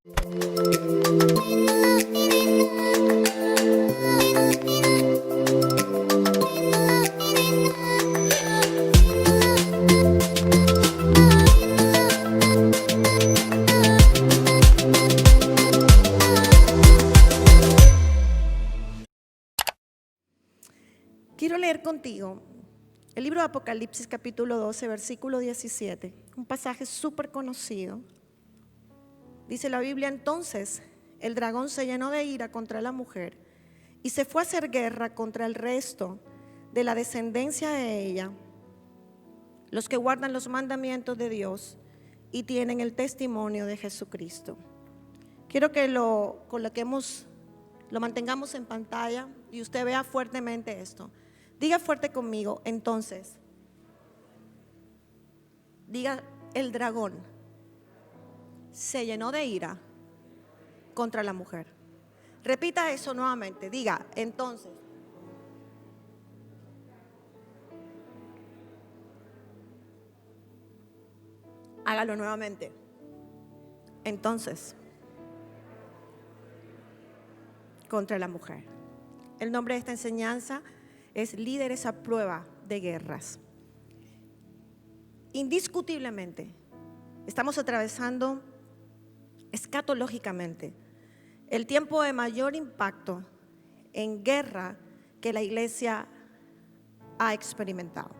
Quiero leer contigo el libro de Apocalipsis capítulo 12, versículo 17, un pasaje súper conocido. Dice la Biblia: entonces el dragón se llenó de ira contra la mujer y se fue a hacer guerra contra el resto de la descendencia de ella, los que guardan los mandamientos de Dios y tienen el testimonio de Jesucristo. Quiero que lo coloquemos, lo mantengamos en pantalla y usted vea fuertemente esto. Diga fuerte conmigo, entonces. Diga: el dragón se llenó de ira contra la mujer. Repita eso nuevamente. Diga: entonces. Hágalo nuevamente. Entonces, contra la mujer. El nombre de esta enseñanza es Líderes a Prueba de Guerras. Indiscutiblemente, estamos atravesando escatológicamente el tiempo de mayor impacto en guerra que la iglesia ha experimentado.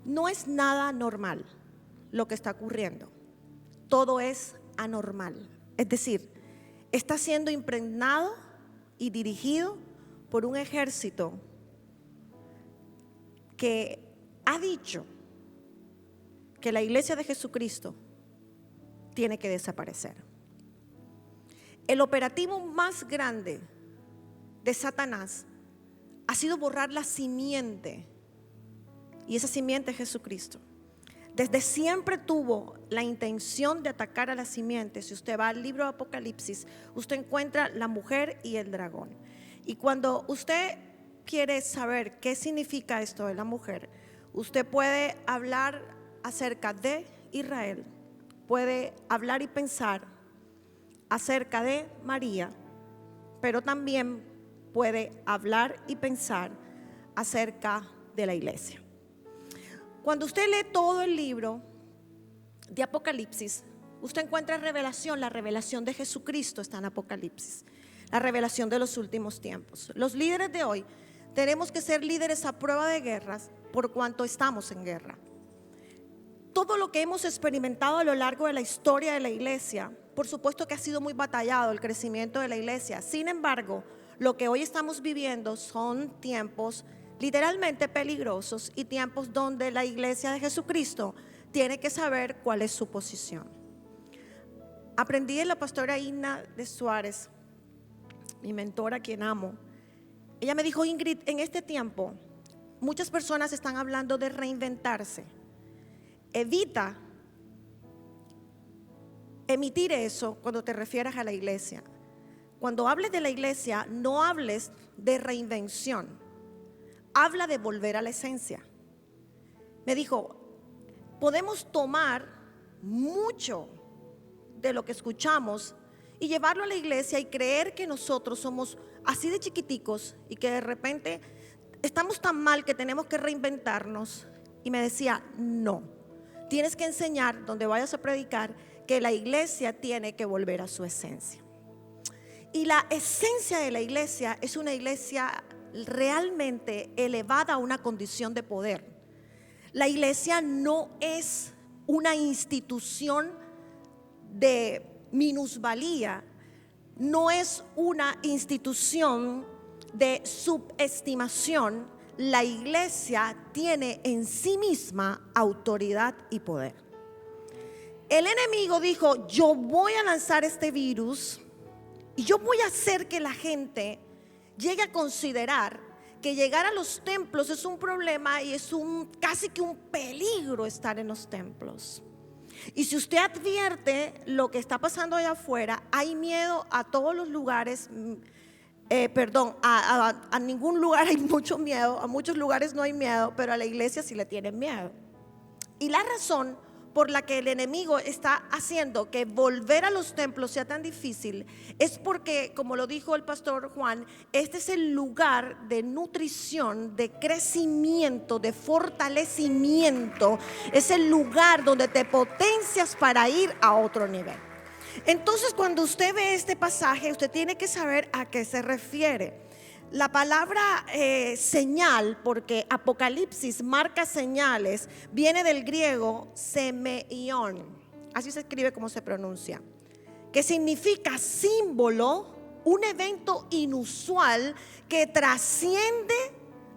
No es nada normal lo que está ocurriendo, todo es anormal. Es decir, está siendo impregnado y dirigido por un ejército que ha dicho que la iglesia de Jesucristo tiene que desaparecer. El operativo más grande de Satanás ha sido borrar la simiente, y esa simiente es Jesucristo. Desde siempre tuvo la intención de atacar a la simiente. Si usted va al libro de Apocalipsis, usted encuentra la mujer y el dragón. Y cuando usted quiere saber qué significa esto de la mujer, usted puede hablar acerca de Israel, puede hablar y pensar acerca de María, pero también puede hablar y pensar acerca de la iglesia. Cuando usted lee todo el libro de Apocalipsis, usted encuentra revelación. La revelación de Jesucristo está en Apocalipsis, la revelación de los últimos tiempos. Los líderes de hoy tenemos que ser líderes a prueba de guerras por cuanto estamos en guerra. Todo lo que hemos experimentado a lo largo de la historia de la iglesia, por supuesto que ha sido muy batallado el crecimiento de la iglesia. Sin embargo, lo que hoy estamos viviendo son tiempos literalmente peligrosos y tiempos donde la iglesia de Jesucristo tiene que saber cuál es su posición. Aprendí de la pastora Ina de Suárez, mi mentora, quien amo. Ella me dijo: Ingrid, en este tiempo muchas personas están hablando de reinventarse. Evita emitir eso cuando te refieras a la iglesia. Cuando hables de la iglesia, no hables de reinvención. Habla de volver a la esencia. Me dijo: podemos tomar mucho de lo que escuchamos y llevarlo a la iglesia y creer que nosotros somos así de chiquiticos y que de repente estamos tan mal que tenemos que reinventarnos. Y me decía: no, tienes que enseñar donde vayas a predicar que la iglesia tiene que volver a su esencia. Y la esencia de la iglesia es una iglesia realmente elevada a una condición de poder. La iglesia no es una institución de minusvalía, no es una institución de subestimación. La iglesia tiene en sí misma autoridad y poder. El enemigo dijo: yo voy a lanzar este virus y yo voy a hacer que la gente llegue a considerar que llegar a los templos es un problema y es casi que un peligro estar en los templos. Y si usted advierte lo que está pasando allá afuera, hay miedo a todos los lugares. A ningún lugar hay mucho miedo, a muchos lugares no hay miedo, pero a la iglesia sí le tienen miedo. Y la razón por la que el enemigo está haciendo que volver a los templos sea tan difícil es porque, como lo dijo el pastor Juan, este es el lugar de nutrición, de crecimiento, de fortalecimiento. Es el lugar donde te potencias para ir a otro nivel. Entonces, cuando usted ve este pasaje, usted tiene que saber a qué se refiere. La palabra señal, porque Apocalipsis marca señales, viene del griego semeion, así se escribe como se pronuncia, que significa símbolo, un evento inusual que trasciende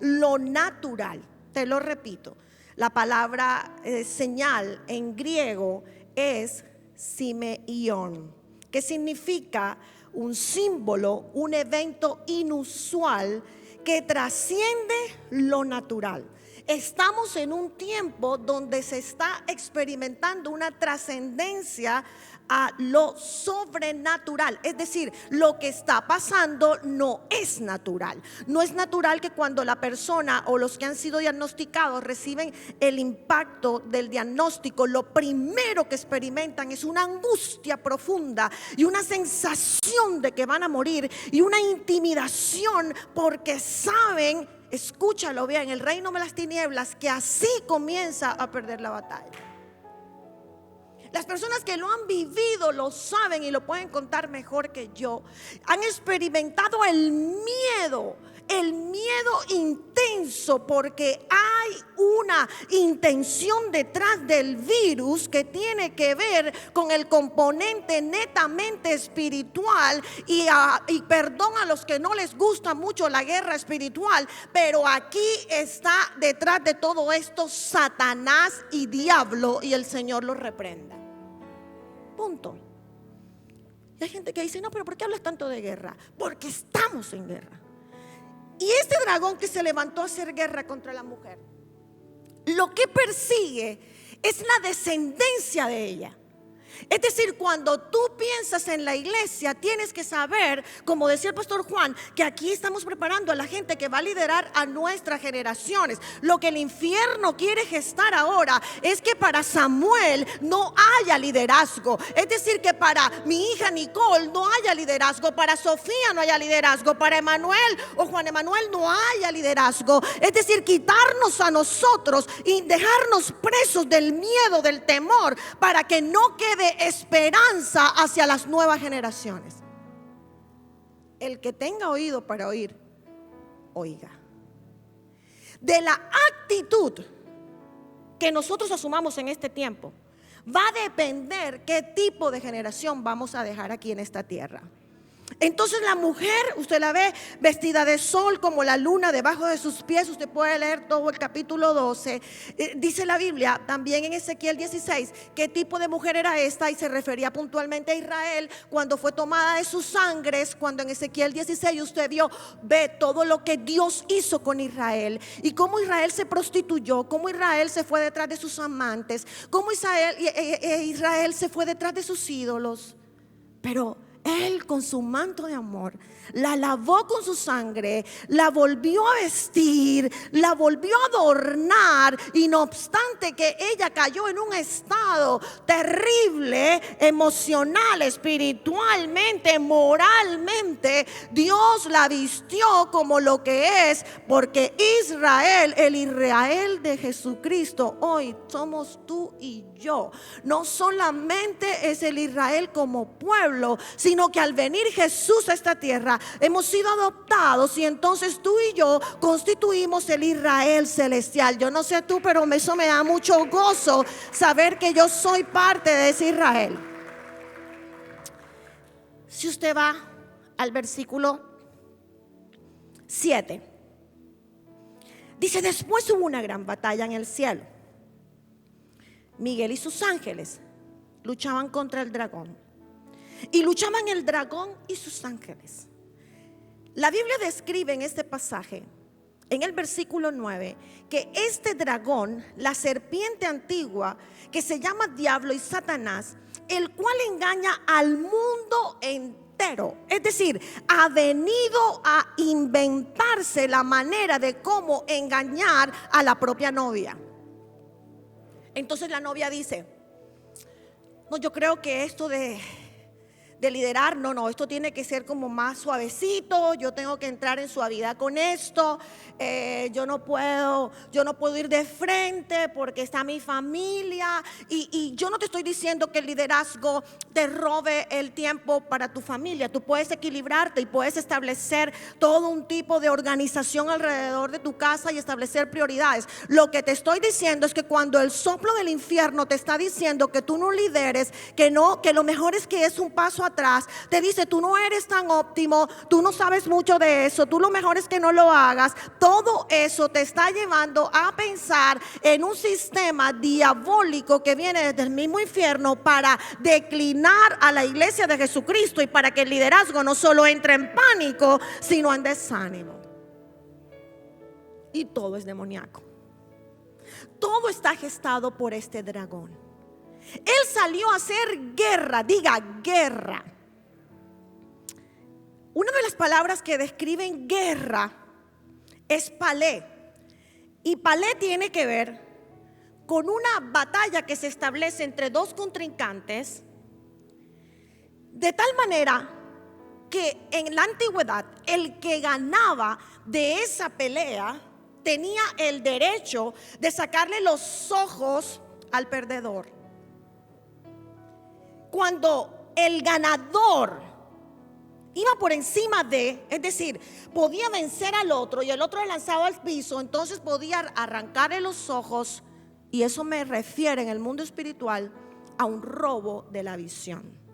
lo natural. Te lo repito, la palabra señal en griego es semeion, que significa un símbolo, un evento inusual que trasciende lo natural. Estamos en un tiempo donde se está experimentando una trascendencia a lo sobrenatural. Es decir, lo que está pasando no es natural. No es natural que cuando la persona o los que han sido diagnosticados reciben el impacto del diagnóstico, lo primero que experimentan es una angustia profunda y una sensación de que van a morir y una intimidación porque saben, escúchalo bien, el reino de las tinieblas, que así comienza a perder la batalla. Las personas que lo han vivido lo saben y lo pueden contar mejor que yo. Han experimentado el miedo intenso, porque hay una intención detrás del virus que tiene que ver con el componente netamente espiritual. Y perdón a los que no les gusta mucho la guerra espiritual, pero aquí está detrás de todo esto Satanás y diablo, y el Señor los reprenda. Punto. Y hay gente que dice: no, pero ¿por qué hablas tanto de guerra? Porque estamos en guerra. Y este dragón que se levantó a hacer guerra contra la mujer, lo que persigue es la descendencia de ella. Es decir, cuando tú piensas en la iglesia, tienes que saber, como decía el pastor Juan, que aquí estamos preparando a la gente que va a liderar a nuestras generaciones. Lo que el infierno quiere gestar ahora es que para Samuel no haya liderazgo. Es decir, que para mi hija Nicole no haya liderazgo, para Sofía no haya liderazgo, para Emanuel o Juan Emanuel no haya liderazgo. Es decir, quitarnos a nosotros y dejarnos presos del miedo, del temor, para que no quede esperanza hacia las nuevas generaciones. El que tenga oído para oír, oiga. De la actitud que nosotros asumamos en este tiempo va a depender qué tipo de generación vamos a dejar aquí en esta tierra. Entonces la mujer, usted la ve vestida de sol como la luna debajo de sus pies. Usted puede leer todo el capítulo 12. Dice la Biblia también en Ezequiel 16 qué tipo de mujer era esta, y se refería puntualmente a Israel cuando fue tomada de sus sangres. Cuando en Ezequiel 16 usted ve todo lo que Dios hizo con Israel y cómo Israel se prostituyó, cómo Israel se fue detrás de sus amantes, cómo Israel se fue detrás de sus ídolos. Pero Él, con su manto de amor, la lavó con su sangre, la volvió a vestir, la volvió a adornar, y no obstante que ella cayó en un estado terrible, emocional, espiritualmente, moralmente, Dios la vistió como lo que es, porque Israel, el Israel de Jesucristo, hoy somos tú y yo. No solamente es el Israel como pueblo, sino que al venir Jesús a esta tierra hemos sido adoptados, y entonces tú y yo constituimos el Israel celestial. Yo no sé tú, pero eso me da mucho gozo saber que yo soy parte de ese Israel. Si usted va al versículo 7, dice: después hubo una gran batalla en el cielo. Miguel y sus ángeles luchaban contra el dragón, y luchaban el dragón y sus ángeles. La Biblia describe en este pasaje, en el versículo 9, que este dragón, la serpiente antigua, que se llama Diablo y Satanás, el cual engaña al mundo entero. Es decir, ha venido a inventarse la manera de cómo engañar a la propia novia. Entonces la novia dice: No, yo creo que esto de liderar, no, esto tiene que ser como más suavecito, yo tengo que entrar en suavidad con esto, yo no puedo ir de frente porque está mi familia, y yo no te estoy diciendo que el liderazgo te robe el tiempo para tu familia. Tú puedes equilibrarte y puedes establecer todo un tipo de organización alrededor de tu casa y establecer prioridades. Lo que te estoy diciendo es que cuando el soplo del infierno te está diciendo que tú no lideres, que lo mejor es que es un paso atrás, te dice tú no eres tan óptimo, tú no sabes mucho de eso, tú lo mejor es que no lo hagas. Todo eso te está llevando a pensar en un sistema diabólico que viene desde el mismo infierno para declinar a la iglesia de Jesucristo y para que el liderazgo no solo entre en pánico, sino en desánimo. Y todo es demoníaco. Todo está gestado por este dragón. Él salió a hacer guerra, diga guerra. Una de las palabras que describen guerra es palé. Y palé tiene que ver con una batalla que se establece entre dos contrincantes, de tal manera que en la antigüedad el que ganaba de esa pelea tenía el derecho de sacarle los ojos al perdedor. Cuando el ganador iba por encima es decir, podía vencer al otro y el otro le lanzaba al piso, entonces podía arrancarle los ojos, y eso me refiere en el mundo espiritual a un robo de la visión.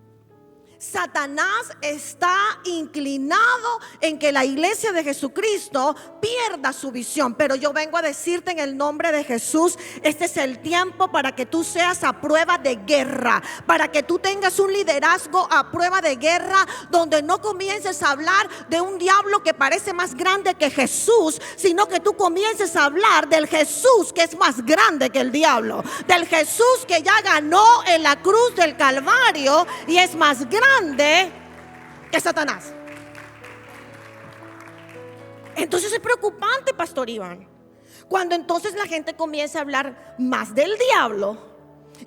Satanás está inclinado en que la iglesia de Jesucristo pierda su visión, pero yo vengo a decirte en el nombre de Jesús, este es el tiempo para que tú seas a prueba de guerra, para que tú tengas un liderazgo a prueba de guerra, donde no comiences a hablar de un diablo que parece más grande que Jesús, sino que tú comiences a hablar del Jesús que es más grande que el diablo, del Jesús que ya ganó en la cruz del Calvario y es más grande que Satanás. Entonces es preocupante, Pastor Iván, cuando entonces la gente comienza a hablar más del diablo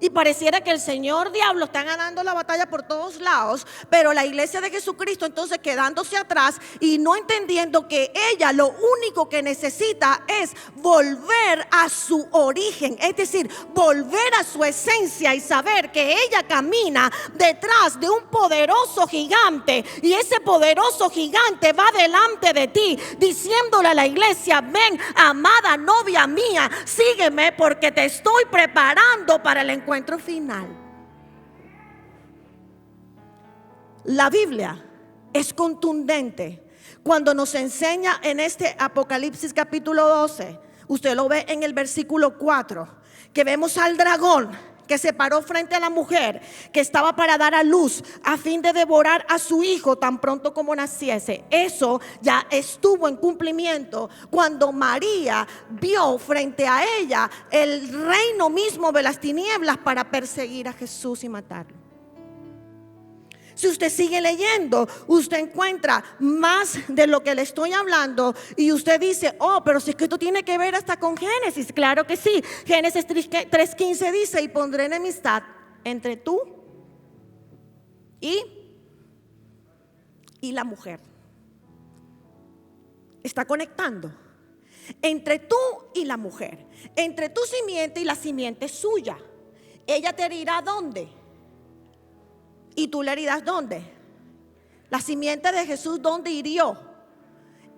y pareciera que el señor diablo está ganando la batalla por todos lados, pero la iglesia de Jesucristo entonces quedándose atrás y no entendiendo que ella lo único que necesita es volver a su origen, es decir, volver a su esencia y saber que ella camina detrás de un poderoso gigante, y ese poderoso gigante va delante de ti diciéndole a la iglesia: ven, amada novia mía, sígueme porque te estoy preparando para el encuentro final. La Biblia es contundente cuando nos enseña en este Apocalipsis capítulo 12. Usted lo ve en el versículo 4, que vemos al dragón que se paró frente a la mujer que estaba para dar a luz a fin de devorar a su hijo tan pronto como naciese. Eso ya estuvo en cumplimiento cuando María vio frente a ella el reino mismo de las tinieblas para perseguir a Jesús y matarlo. Si usted sigue leyendo, usted encuentra más de lo que le estoy hablando y usted dice: oh, pero si es que esto tiene que ver hasta con Génesis. Claro que sí. Génesis 3:15 dice: y pondré enemistad entre tú y la mujer. Está conectando entre tú y la mujer, entre tu simiente y la simiente suya. Ella te herirá ¿dónde? Y tú le herirás ¿dónde? La simiente de Jesús ¿dónde hirió?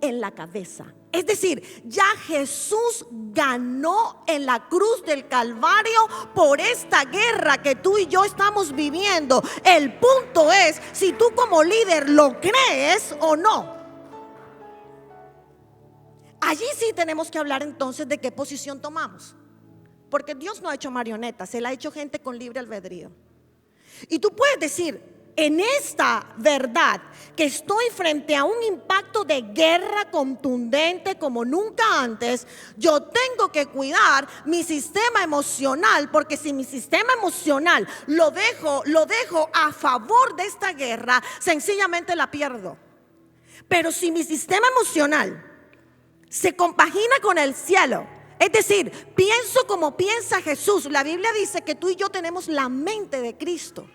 En la cabeza. Es decir, ya Jesús ganó en la cruz del Calvario por esta guerra que tú y yo estamos viviendo. El punto es si tú como líder lo crees o no. Allí sí tenemos que hablar entonces de qué posición tomamos, porque Dios no ha hecho marionetas, Él ha hecho gente con libre albedrío. Y tú puedes decir: en esta verdad que estoy frente a un impacto de guerra contundente como nunca antes, yo tengo que cuidar mi sistema emocional, porque si mi sistema emocional lo dejo a favor de esta guerra, sencillamente la pierdo. Pero si mi sistema emocional se compagina con el cielo, Es decir, pienso como piensa Jesús. La Biblia dice que tú y yo tenemos la mente de Cristo.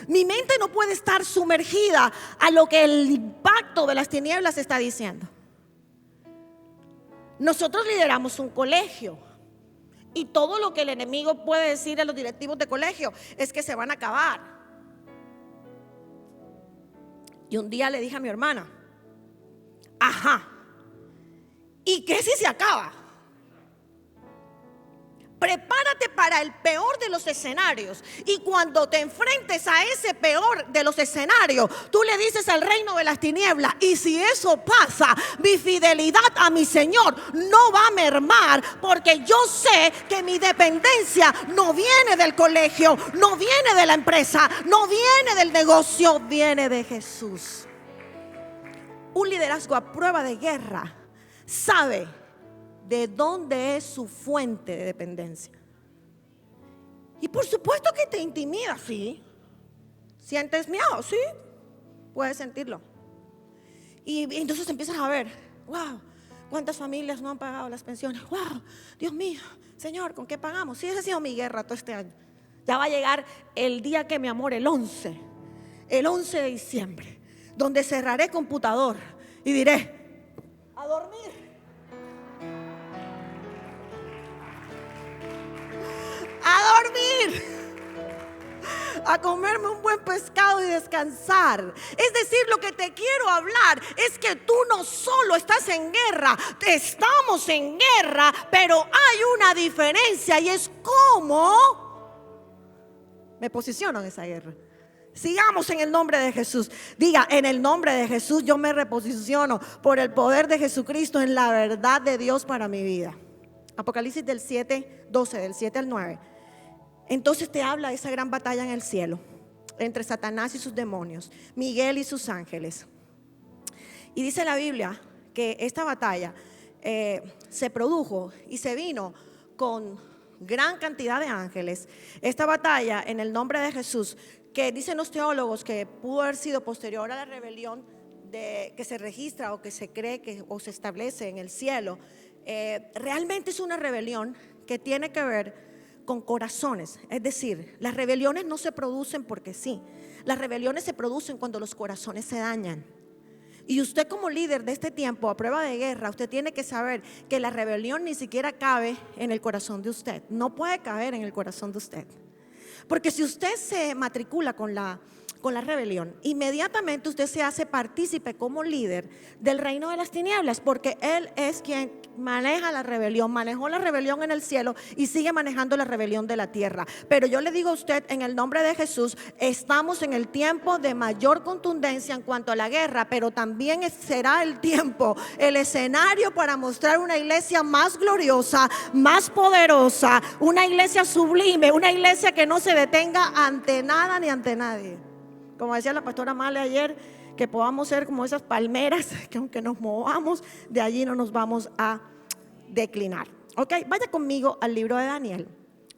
Mi mente no puede estar sumergida a lo que el impacto de las tinieblas está diciendo. Nosotros lideramos un colegio y todo lo que el enemigo puede decir a los directivos de colegio es que se van a acabar. Y un día le dije a mi hermana, ajá, ¿y qué si se acaba? Prepárate para el peor de los escenarios. Y cuando te enfrentes a ese peor de los escenarios, tú le dices al reino de las tinieblas: y si eso pasa, mi fidelidad a mi Señor no va a mermar, porque yo sé que mi dependencia no viene del colegio, no viene de la empresa, no viene del negocio, viene de Jesús. Un liderazgo a prueba de guerra sabe de dónde es su fuente de dependencia. Y por supuesto que te intimida, sí. ¿Sientes miedo? Sí, puedes sentirlo. Y entonces empiezas a ver, wow, cuántas familias no han pagado las pensiones. Wow, Dios mío, Señor, ¿con qué pagamos? Sí, esa ha sido mi guerra todo este año. Ya va a llegar el día que, mi amor, el 11 de diciembre, donde cerraré computador y diré: a dormir. A dormir, a comerme un buen pescado y descansar. Es decir, lo que te quiero hablar es que tú no solo estás en guerra, estamos en guerra, pero hay una diferencia, y es cómo me posiciono en esa guerra. Sigamos en el nombre de Jesús. Diga: en el nombre de Jesús yo me reposiciono por el poder de Jesucristo en la verdad de Dios para mi vida. Apocalipsis del 7:12, del 7 al 9. Entonces te habla de esa gran batalla en el cielo entre Satanás y sus demonios, Miguel y sus ángeles. Y dice la Biblia que esta batalla se produjo y se vino con gran cantidad de ángeles. Esta batalla, en el nombre de Jesús, que dicen los teólogos que pudo haber sido posterior a la rebelión que se registra o que se cree que o se establece en el cielo, realmente es una rebelión que tiene que ver con corazones. Es decir, las rebeliones no se producen porque sí. Las rebeliones se producen cuando los corazones se dañan. Y usted, como líder de este tiempo a prueba de guerra, usted tiene que saber que la rebelión ni siquiera cabe en el corazón de usted. No puede caber en el corazón de usted. Porque si usted se matricula con la rebelión, inmediatamente usted se hace partícipe como líder del reino de las tinieblas, porque Él es quien maneja la rebelión, manejó la rebelión en el cielo y sigue manejando la rebelión de la tierra. Pero yo le digo a usted, en el nombre de Jesús, estamos en el tiempo de mayor contundencia en cuanto a la guerra, pero también será el tiempo, el escenario para mostrar una iglesia más gloriosa, más poderosa, una iglesia sublime, una iglesia que no se detenga ante nada ni ante nadie. Como decía la pastora Male ayer, que podamos ser como esas palmeras que aunque nos movamos, de allí no nos vamos a declinar. Ok, vaya conmigo al libro de Daniel.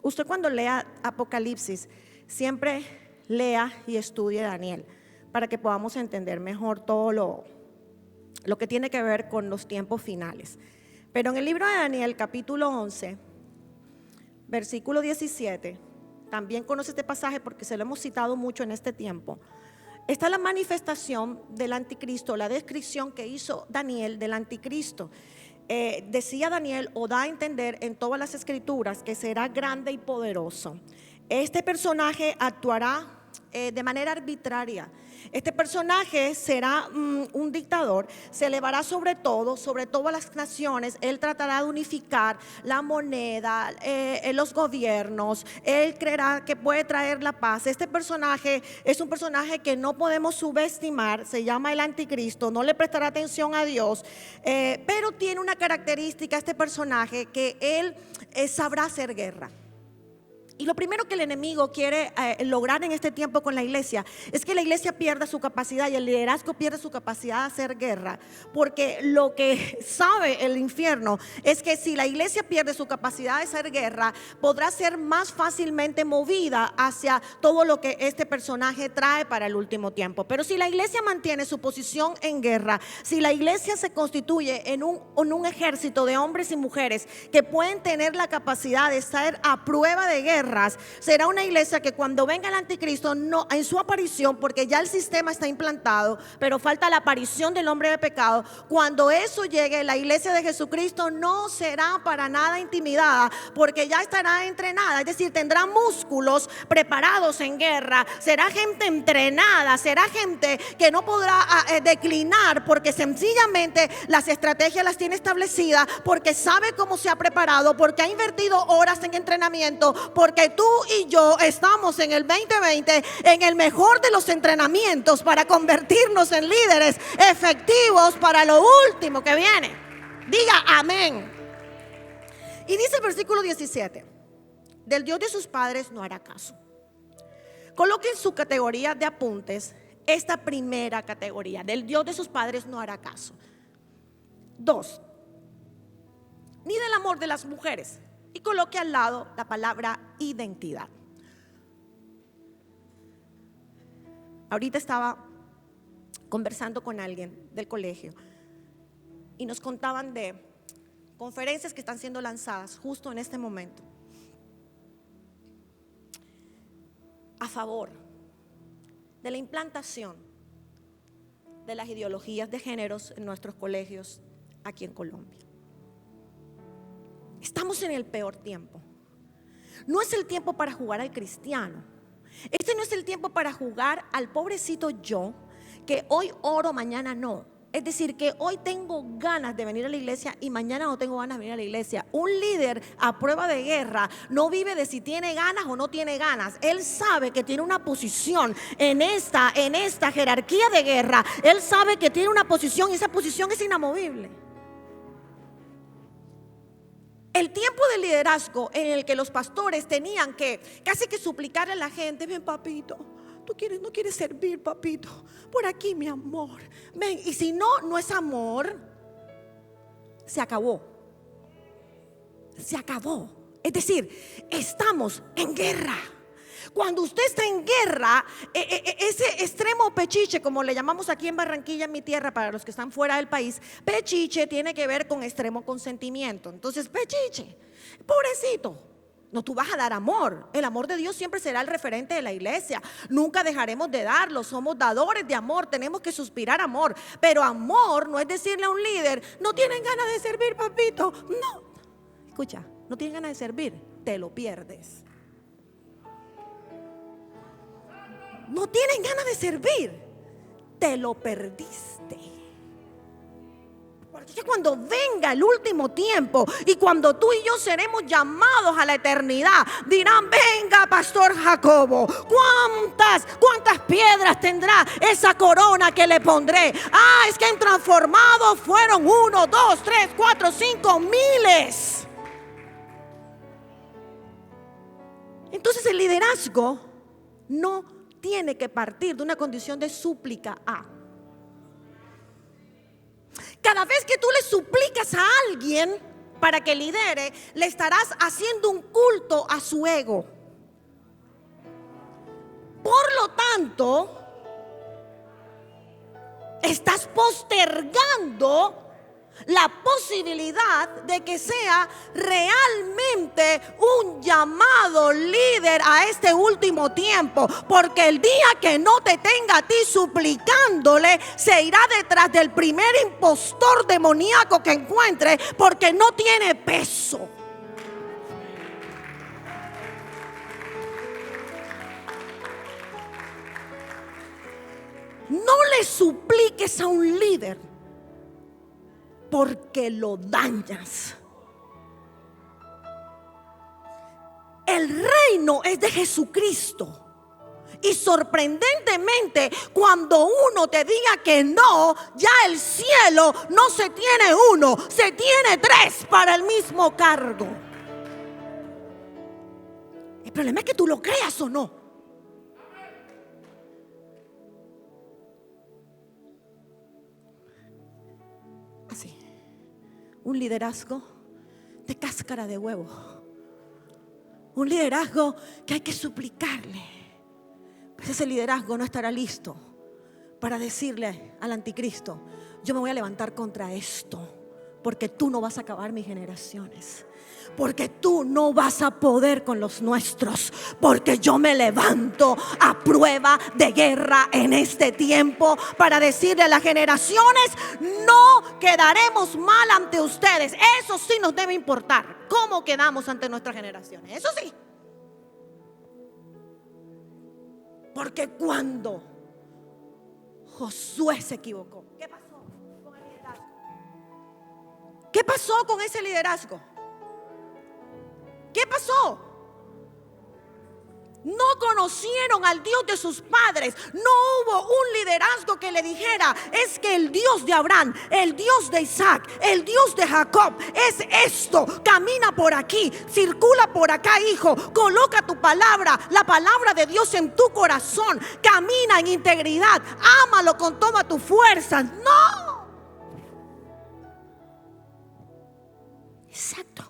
Usted, cuando lea Apocalipsis, siempre lea y estudie Daniel, para que podamos entender mejor todo lo que tiene que ver con los tiempos finales. Pero en el libro de Daniel, capítulo 11, versículo 17, también conoce este pasaje porque se lo hemos citado mucho en este tiempo. Está la manifestación del anticristo, la descripción que hizo Daniel del anticristo. Decía Daniel, o da a entender en todas las escrituras, que será grande y poderoso. Este personaje actuará de manera arbitraria. Este personaje será un dictador, se elevará sobre todas las naciones. Él tratará de unificar la moneda, los gobiernos. Él creerá que puede traer la paz. Este personaje es un personaje que no podemos subestimar, se llama el anticristo, no le prestará atención a Dios, pero tiene una característica este personaje, que él sabrá hacer guerra. Y lo primero que el enemigo quiere lograr en este tiempo con la iglesia es que la iglesia pierda su capacidad y el liderazgo pierda su capacidad de hacer guerra. Porque lo que sabe el infierno es que si la iglesia pierde su capacidad de hacer guerra, podrá ser más fácilmente movida hacia todo lo que este personaje trae para el último tiempo. Pero si la iglesia mantiene su posición en guerra, si la iglesia se constituye en un ejército de hombres y mujeres que pueden tener la capacidad de estar a prueba de guerra, será una iglesia que cuando venga el anticristo, no, en su aparición, porque ya el sistema está implantado, pero falta la aparición del hombre de pecado. Cuando eso llegue, la iglesia de Jesucristo no será para nada intimidada, porque ya estará entrenada, es decir, tendrá músculos preparados en guerra, será gente entrenada, será gente que no podrá declinar, porque sencillamente las estrategias las tiene establecidas, porque sabe cómo se ha preparado, porque ha invertido horas en entrenamiento, porque tú y yo estamos en el 2020 en el mejor de los entrenamientos para convertirnos en líderes efectivos para lo último que viene. Diga amén. Y dice el versículo 17: del Dios de sus padres no hará caso. Coloque en su categoría de apuntes esta primera categoría: del Dios de sus padres no hará caso. 2, ni del amor de las mujeres. Y coloque al lado la palabra identidad. Ahorita estaba conversando con alguien del colegio y nos contaban de conferencias que están siendo lanzadas justo en este momento a favor de la implantación de las ideologías de géneros en nuestros colegios aquí en Colombia. Estamos en el peor tiempo. No es el tiempo para jugar al cristiano. Este no es el tiempo para jugar al pobrecito yo, que hoy oro, mañana no. Es decir, que hoy tengo ganas de venir a la iglesia y mañana no tengo ganas de venir a la iglesia. Un líder a prueba de guerra no vive de si tiene ganas o no tiene ganas. Él sabe que tiene una posición en esta jerarquía de guerra. Él sabe que tiene una posición y esa posición es inamovible. El tiempo de liderazgo en el que los pastores tenían que casi que suplicarle a la gente: ven, papito, no quieres servir, papito, por aquí, mi amor, ven. Y si no, no es amor. Se acabó. Se acabó. Es decir, estamos en guerra. Cuando usted está en guerra, ese extremo pechiche, como le llamamos aquí en Barranquilla, en mi tierra, para los que están fuera del país, pechiche tiene que ver con extremo consentimiento. Entonces, pechiche, pobrecito. No, tú vas a dar amor. El amor de Dios siempre será el referente de la iglesia. Nunca dejaremos de darlo. Somos dadores de amor. Tenemos que suspirar amor. Pero amor no es decirle a un líder: no tienen ganas de servir, papito. No. Escucha, no tienen ganas de servir, te lo pierdes. No tienen ganas de servir, te lo perdiste. Porque es que cuando venga el último tiempo y cuando tú y yo seremos llamados a la eternidad, dirán: venga, pastor Jacobo, ¿cuántas piedras tendrá esa corona que le pondré? Es que en transformado fueron 1, 2, 3, 4, 5 miles. Entonces el liderazgo no tiene que partir de una condición de súplica a. Cada vez que tú le suplicas a alguien para que lidere, le estarás haciendo un culto a su ego. Por lo tanto, estás postergando la posibilidad de que sea realmente un llamado líder a este último tiempo, porque el día que no te tenga a ti suplicándole, se irá detrás del primer impostor demoníaco que encuentre, porque no tiene peso. No le supliques a un líder porque lo dañas. El reino es de Jesucristo. Y sorprendentemente, cuando uno te diga que no, ya el cielo no se tiene uno, se tiene 3 para el mismo cargo. El problema es que tú lo creas o no. Así. Un liderazgo de cáscara de huevo. Un liderazgo que hay que suplicarle. Pues ese liderazgo no estará listo para decirle al anticristo: yo me voy a levantar contra esto, porque tú no vas a acabar mis generaciones, porque tú no vas a poder con los nuestros, porque yo me levanto a prueba de guerra en este tiempo para decirle a las generaciones: no quedaremos mal ante ustedes. Eso sí nos debe importar, cómo quedamos ante nuestras generaciones, eso sí. Porque cuando Josué se equivocó, ¿qué pasó con el liderazgo? ¿Qué pasó con ese liderazgo? ¿Qué pasó? No conocieron al Dios de sus padres. No hubo un liderazgo que le dijera: es que el Dios de Abraham, el Dios de Isaac, el Dios de Jacob es esto. Camina por aquí, circula por acá, hijo. Coloca tu palabra, la palabra de Dios en tu corazón. Camina en integridad, ámalo con todas tus fuerzas. No. Exacto.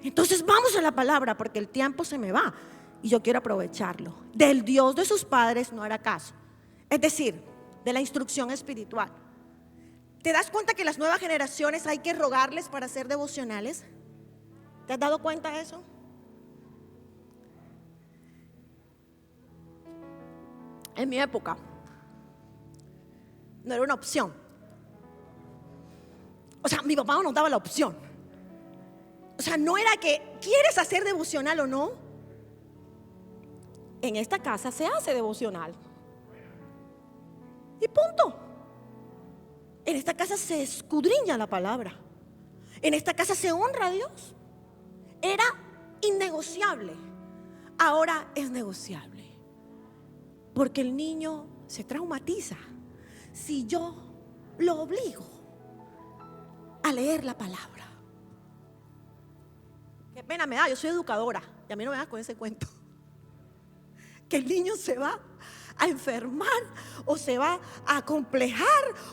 Entonces vamos a la palabra, porque el tiempo se me va y yo quiero aprovecharlo. Del Dios de sus padres no hará caso. Es decir, de la instrucción espiritual. ¿Te das cuenta que las nuevas generaciones hay que rogarles para ser devocionales? ¿Te has dado cuenta de eso? En mi época no era una opción. O sea, mi papá no nos daba la opción. O sea, no era que quieres hacer devocional o no. En esta casa se hace devocional. Y punto. En esta casa se escudriña la palabra. En esta casa se honra a Dios. Era innegociable. Ahora es negociable. Porque el niño se traumatiza si yo lo obligo a leer la palabra. Qué pena me da, yo soy educadora y a mí no me das con ese cuento. Que el niño se va a enfermar o se va a acomplejar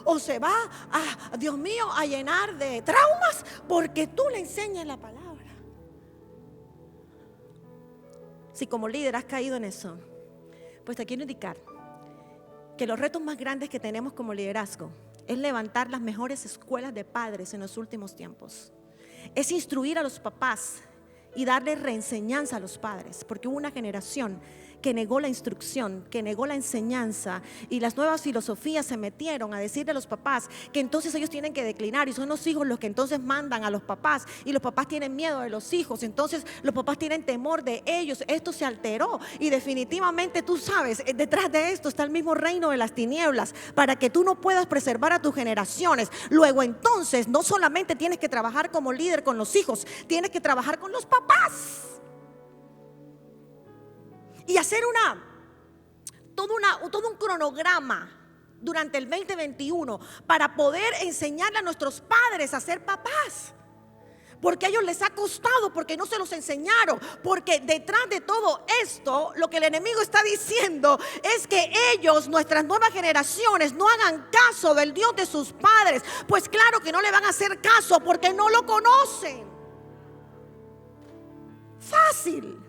o se va a, Dios mío, a llenar de traumas porque tú le enseñas la palabra. Si como líder has caído en eso, pues te quiero indicar que los retos más grandes que tenemos como liderazgo es levantar las mejores escuelas de padres en los últimos tiempos. Es instruir a los papás y darle reenseñanza a los padres, porque hubo una generación que negó la instrucción, que negó la enseñanza, y las nuevas filosofías se metieron a decirle a los papás que entonces ellos tienen que declinar y son los hijos los que entonces mandan a los papás, y los papás tienen miedo de los hijos, entonces los papás tienen temor de ellos. Esto se alteró y definitivamente tú sabes, detrás de esto está el mismo reino de las tinieblas, para que tú no puedas preservar a tus generaciones. Luego entonces no solamente tienes que trabajar como líder con los hijos, tienes que trabajar con los papás y hacer todo un cronograma durante el 2021 para poder enseñarle a nuestros padres a ser papás. Porque a ellos les ha costado, porque no se los enseñaron, porque detrás de todo esto lo que el enemigo está diciendo es que ellos, nuestras nuevas generaciones, no hagan caso del Dios de sus padres. Pues claro que no le van a hacer caso porque no lo conocen. Fácil.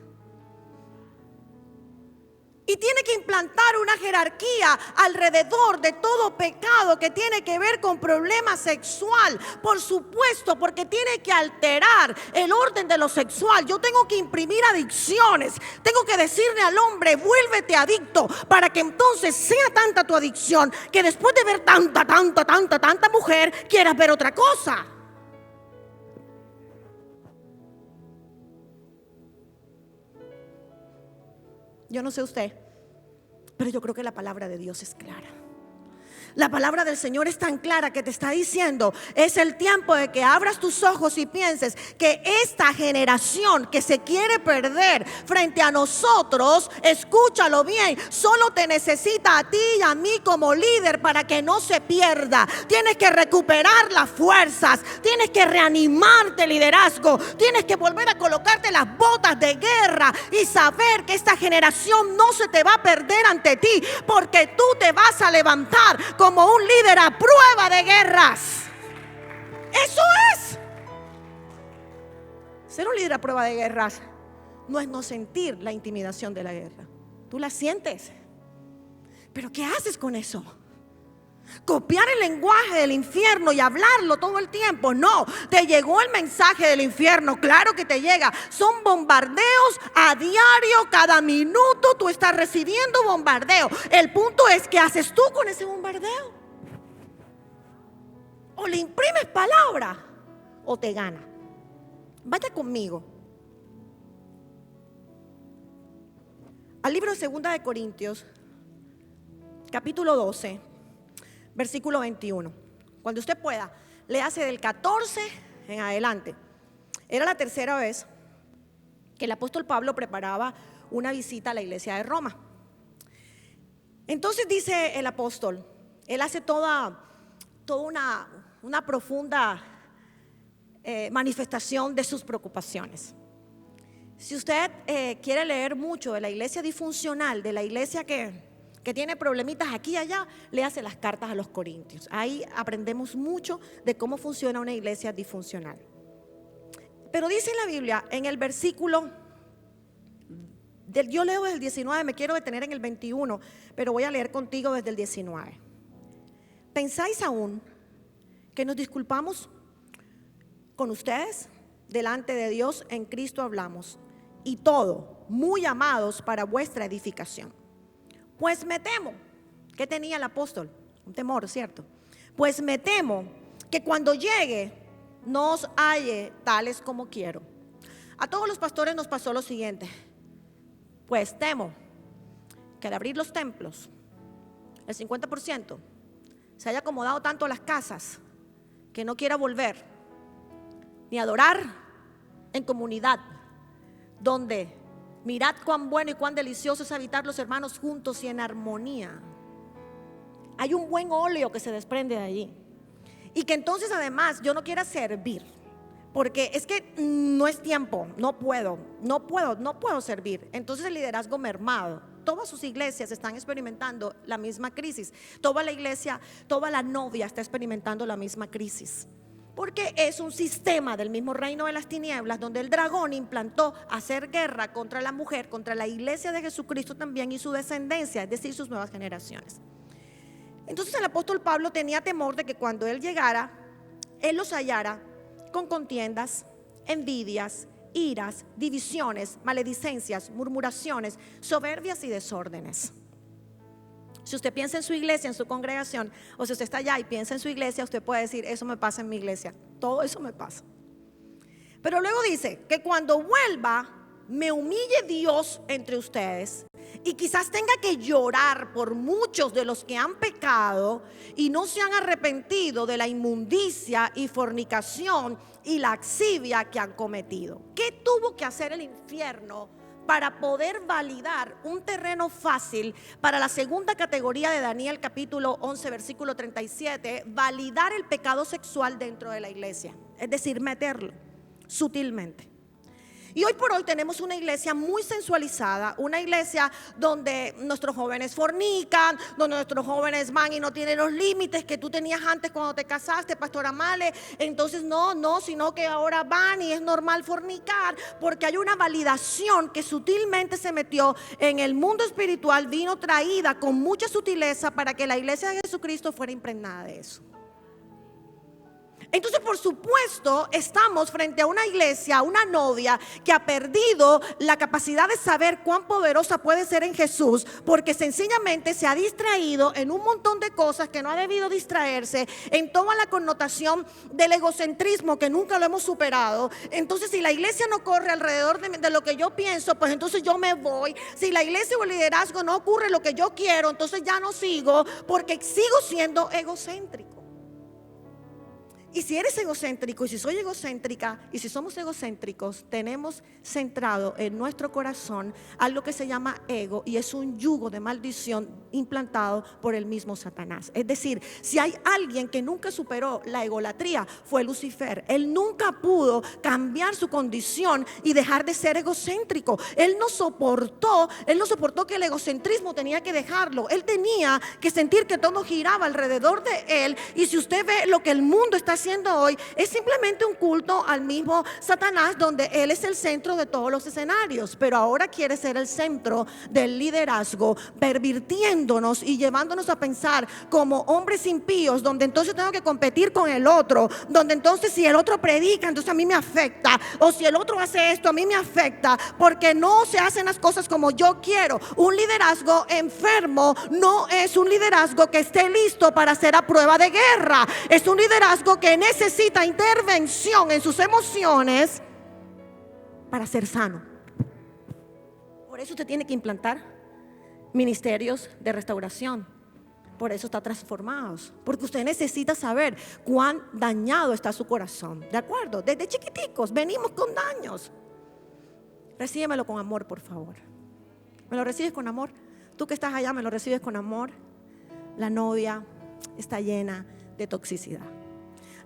Y tiene que implantar una jerarquía alrededor de todo pecado que tiene que ver con problema sexual. Por supuesto, porque tiene que alterar el orden de lo sexual. Yo tengo que imprimir adicciones. Tengo que decirle al hombre: vuélvete adicto, para que entonces sea tanta tu adicción que después de ver tanta mujer, quieras ver otra cosa. Yo no sé usted, pero yo creo que la palabra de Dios es clara. La palabra del Señor es tan clara que te está diciendo, es el tiempo de que abras tus ojos y pienses que esta generación que se quiere perder frente a nosotros, escúchalo bien, solo te necesita a ti y a mí como líder para que no se pierda. Tienes que recuperar las fuerzas, tienes que reanimarte liderazgo, tienes que volver a colocarte las botas de guerra y saber que esta generación no se te va a perder ante ti, porque tú te vas a levantar como un líder a prueba de guerras. Eso es. Ser un líder a prueba de guerras no es no sentir la intimidación de la guerra. Tú la sientes. Pero ¿qué haces con eso? Copiar el lenguaje del infierno y hablarlo todo el tiempo. No, te llegó el mensaje del infierno, claro que te llega. Son bombardeos a diario, cada minuto tú estás recibiendo bombardeo. El punto es, ¿qué haces tú con ese bombardeo? O le imprimes palabra o te gana. Vaya conmigo al libro de 2 de Corintios, capítulo 12, versículo 21. Cuando usted pueda, léase del 14 en adelante. Era la tercera vez que el apóstol Pablo preparaba una visita a la iglesia de Roma. Entonces dice el apóstol, él hace toda una profunda manifestación de sus preocupaciones. Si usted quiere leer mucho de la iglesia disfuncional, de la iglesia que tiene problemitas aquí y allá, léase las cartas a los Corintios. Ahí aprendemos mucho de cómo funciona una iglesia disfuncional. Pero dice en la Biblia, en el versículo, yo leo desde el 19, me quiero detener en el 21, pero voy a leer contigo desde el 19. ¿Pensáis aún que nos disculpamos con ustedes? Delante de Dios en Cristo hablamos, y todo, muy amados, para vuestra edificación. Pues me temo, ¿qué tenía el apóstol? Un temor, ¿cierto? Pues me temo que cuando llegue no os halle tales como quiero. A todos los pastores nos pasó lo siguiente. Pues temo que al abrir los templos, el 50% se haya acomodado tanto a las casas que no quiera volver ni adorar en comunidad, donde mirad cuán bueno y cuán delicioso es habitar los hermanos juntos y en armonía. Hay un buen óleo que se desprende de allí. Y que entonces además yo no quiera servir, porque es que no es tiempo, no puedo servir. Entonces el liderazgo mermado. Todas sus iglesias están experimentando la misma crisis. Toda la iglesia, toda la novia está experimentando la misma crisis. Porque es un sistema del mismo reino de las tinieblas, donde el dragón implantó hacer guerra contra la mujer, contra la iglesia de Jesucristo también y su descendencia, es decir, sus nuevas generaciones. Entonces el apóstol Pablo tenía temor de que cuando él llegara, él los hallara con contiendas, envidias, iras, divisiones, maledicencias, murmuraciones, soberbias y desórdenes. Si usted piensa en su iglesia, en su congregación, o si usted está allá y piensa en su iglesia, usted puede decir, eso me pasa en mi iglesia. Todo eso me pasa. Pero luego dice que cuando vuelva, me humille Dios entre ustedes y quizás tenga que llorar por muchos de los que han pecado y no se han arrepentido de la inmundicia y fornicación y laxivia que han cometido. ¿Qué tuvo que hacer el infierno para poder validar un terreno fácil para la segunda categoría de Daniel capítulo 11 versículo 37, validar el pecado sexual dentro de la iglesia? Es decir, meterlo sutilmente. Y hoy por hoy tenemos una iglesia muy sensualizada, una iglesia donde nuestros jóvenes fornican, donde nuestros jóvenes van y no tienen los límites que tú tenías antes cuando te casaste, pastora Male. Entonces no, sino que ahora van y es normal fornicar, porque hay una validación que sutilmente se metió en el mundo espiritual, vino traída con mucha sutileza para que la iglesia de Jesucristo fuera impregnada de eso. Entonces, por supuesto, estamos frente a una iglesia, una novia que ha perdido la capacidad de saber cuán poderosa puede ser en Jesús, porque sencillamente se ha distraído en un montón de cosas que no ha debido distraerse, en toda la connotación del egocentrismo que nunca lo hemos superado. Entonces, si la iglesia no corre alrededor de lo que yo pienso, pues entonces yo me voy. Si la iglesia o el liderazgo no ocurre lo que yo quiero, entonces ya no sigo, porque sigo siendo egocéntrico. Y si eres egocéntrico, y si soy egocéntrica, y si somos egocéntricos, tenemos centrado en nuestro corazón algo que se llama ego, y es un yugo de maldición implantado por el mismo Satanás. Es decir, si hay alguien que nunca superó la egolatría, fue Lucifer. Él nunca pudo cambiar su condición y dejar de ser egocéntrico. Él no soportó que el egocentrismo tenía que dejarlo. Él tenía que sentir que todo giraba alrededor de él. Y si usted ve lo que el mundo está haciendo hoy, es simplemente un culto al mismo Satanás, donde él es el centro de todos los escenarios, pero ahora quiere ser el centro del liderazgo, pervirtiéndonos y llevándonos a pensar como hombres impíos, donde entonces tengo que competir con el otro, donde entonces si el otro predica, entonces a mí me afecta, o si el otro hace esto, a mí me afecta, porque no se hacen las cosas como yo quiero. Un liderazgo enfermo no es un liderazgo que esté listo para ser a prueba de guerra. Es un liderazgo que necesita intervención en sus emociones para ser sano. Por eso usted tiene que implantar ministerios de restauración. Por eso está transformados, porque usted necesita saber cuán dañado está su corazón. ¿De acuerdo? Desde chiquiticos venimos con daños. Recíbemelo con amor, por favor. ¿Me lo recibes con amor? Tú que estás allá, ¿me lo recibes con amor? La novia está llena de toxicidad.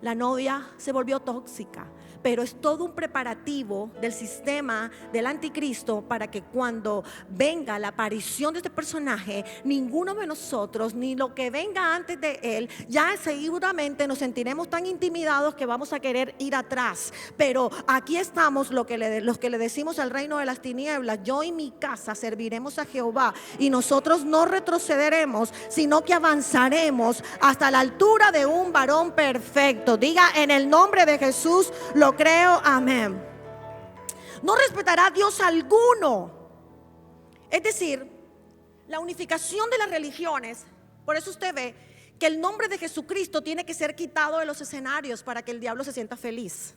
La novia se volvió tóxica, pero es todo un preparativo del sistema del anticristo para que cuando venga la aparición de este personaje, ninguno de nosotros, ni lo que venga antes de él, ya seguramente nos sentiremos tan intimidados que vamos a querer ir atrás. Pero aquí estamos los que le decimos al reino de las tinieblas: yo y mi casa serviremos a Jehová, y nosotros no retrocederemos, sino que avanzaremos hasta la altura de un varón perfecto. Diga: en el nombre de Jesús lo creo, amén. No respetará Dios alguno. Es decir, la unificación de las religiones. Por eso usted ve que el nombre de Jesucristo tiene que ser quitado de los escenarios para que el diablo se sienta feliz.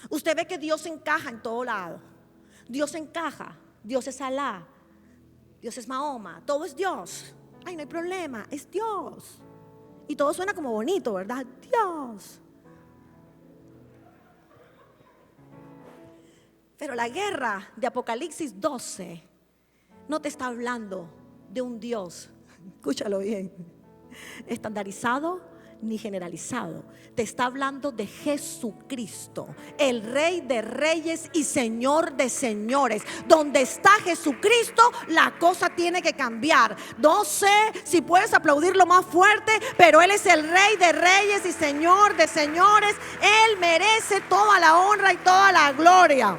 Usted ve que Dios encaja en todo lado. Dios encaja. Dios es Alá, Dios es Mahoma, todo es Dios. Ay, no hay problema, es Dios. Y todo suena como bonito, ¿verdad? Dios. Pero la guerra de Apocalipsis 12 no te está hablando de un Dios, escúchalo bien, estandarizado ni generalizado. Te está hablando de Jesucristo, el Rey de Reyes y Señor de Señores. Donde está Jesucristo, la cosa tiene que cambiar. No sé si puedes aplaudirlo más fuerte, pero Él es el Rey de Reyes y Señor de Señores. Él merece toda la honra y toda la gloria.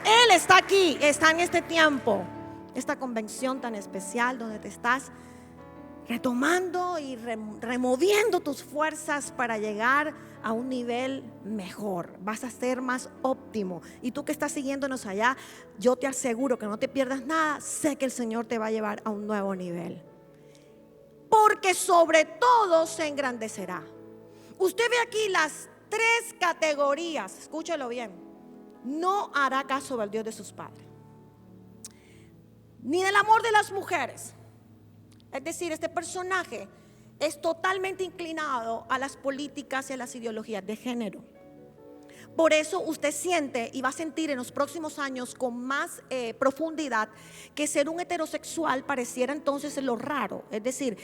Él está aquí, está en este tiempo, esta convención tan especial donde te estás retomando y removiendo tus fuerzas para llegar a un nivel mejor. Vas a ser más óptimo. Y tú que estás siguiéndonos allá, yo te aseguro que no te pierdas nada. Sé que el Señor te va a llevar a un nuevo nivel, porque sobre todo se engrandecerá. Usted ve aquí las 3 categorías, escúchelo bien. No hará caso del Dios de sus padres, ni del amor de las mujeres. Es decir, este personaje es totalmente inclinado a las políticas y a las ideologías de género. Por eso usted siente y va a sentir en los próximos años con más profundidad que ser un heterosexual pareciera entonces lo raro. Es decir,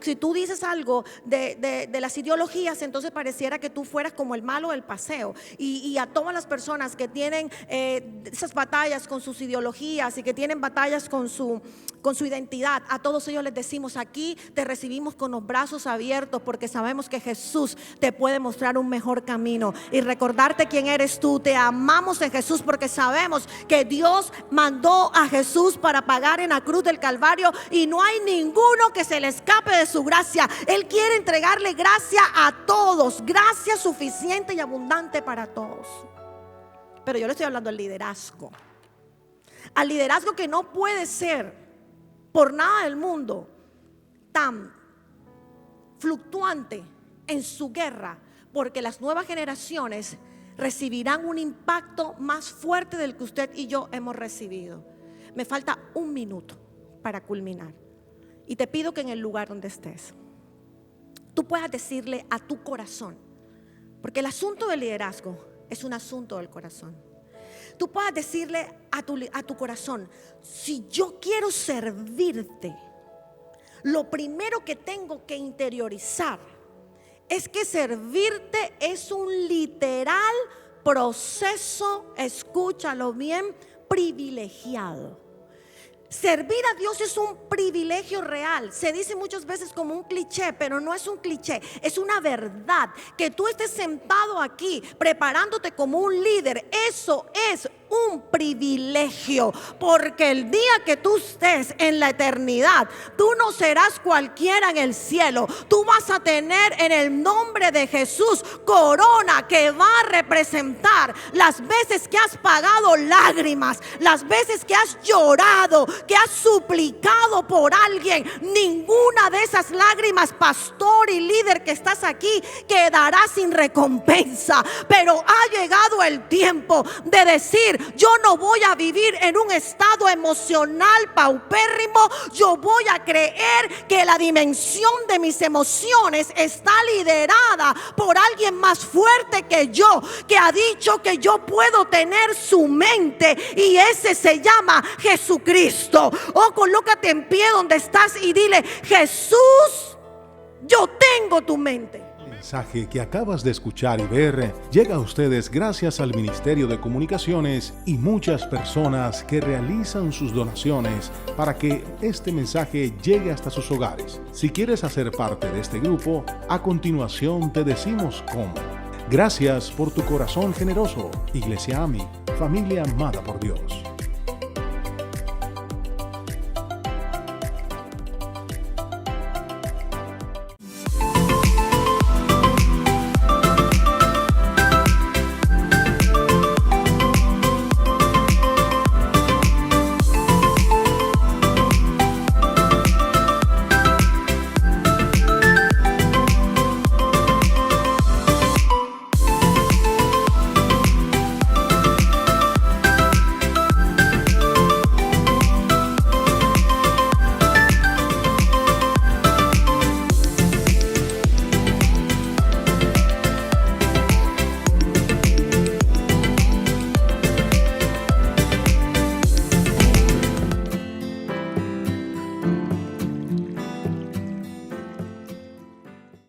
si tú dices algo de las ideologías, entonces pareciera que tú fueras como el malo del paseo. Y a todas las personas que tienen esas batallas con sus ideologías y que tienen batallas con su identidad, a todos ellos les decimos: aquí te recibimos con los brazos abiertos, porque sabemos que Jesús te puede mostrar un mejor camino. Y recordarte quién eres tú. Te amamos en Jesús porque sabemos que Dios mandó a Jesús para pagar en la cruz del Calvario y no hay ninguno que se le escape de su gracia. Él quiere entregarle gracia a todos, gracia suficiente y abundante para todos. Pero yo le estoy hablando al liderazgo que no puede ser por nada del mundo tan fluctuante en su guerra, porque las nuevas generaciones recibirán un impacto más fuerte del que usted y yo hemos recibido. Me falta 1 minuto para culminar y te pido que en el lugar donde estés tú puedas decirle a tu corazón, porque el asunto del liderazgo es un asunto del corazón. Tú puedas decirle a tu corazón: si yo quiero servirte, lo primero que tengo que interiorizar es que servirte es un literal proceso, escúchalo bien, privilegiado. Servir a Dios es un privilegio real. Se dice muchas veces como un cliché, pero no es un cliché, es una verdad. Que tú estés sentado aquí preparándote como un líder, eso es un privilegio, porque el día que tú estés en la eternidad, tú no serás cualquiera en el cielo. Tú vas a tener en el nombre de Jesús corona que va a representar las veces que has pagado lágrimas, las veces que has llorado, que has suplicado por alguien. Ninguna de esas lágrimas, pastor y líder que estás aquí, quedará sin recompensa. Pero ha llegado el tiempo de decir: yo no voy a vivir en un estado emocional paupérrimo. Yo voy a creer que la dimensión de mis emociones está liderada por alguien más fuerte que yo, que ha dicho que yo puedo tener su mente, y ese se llama Jesucristo. Oh, colócate en pie donde estás y dile: Jesús, yo tengo tu mente. El mensaje que acabas de escuchar y ver llega a ustedes gracias al Ministerio de Comunicaciones y muchas personas que realizan sus donaciones para que este mensaje llegue hasta sus hogares. Si quieres hacer parte de este grupo, a continuación te decimos cómo. Gracias por tu corazón generoso. Iglesia AMI, familia amada por Dios.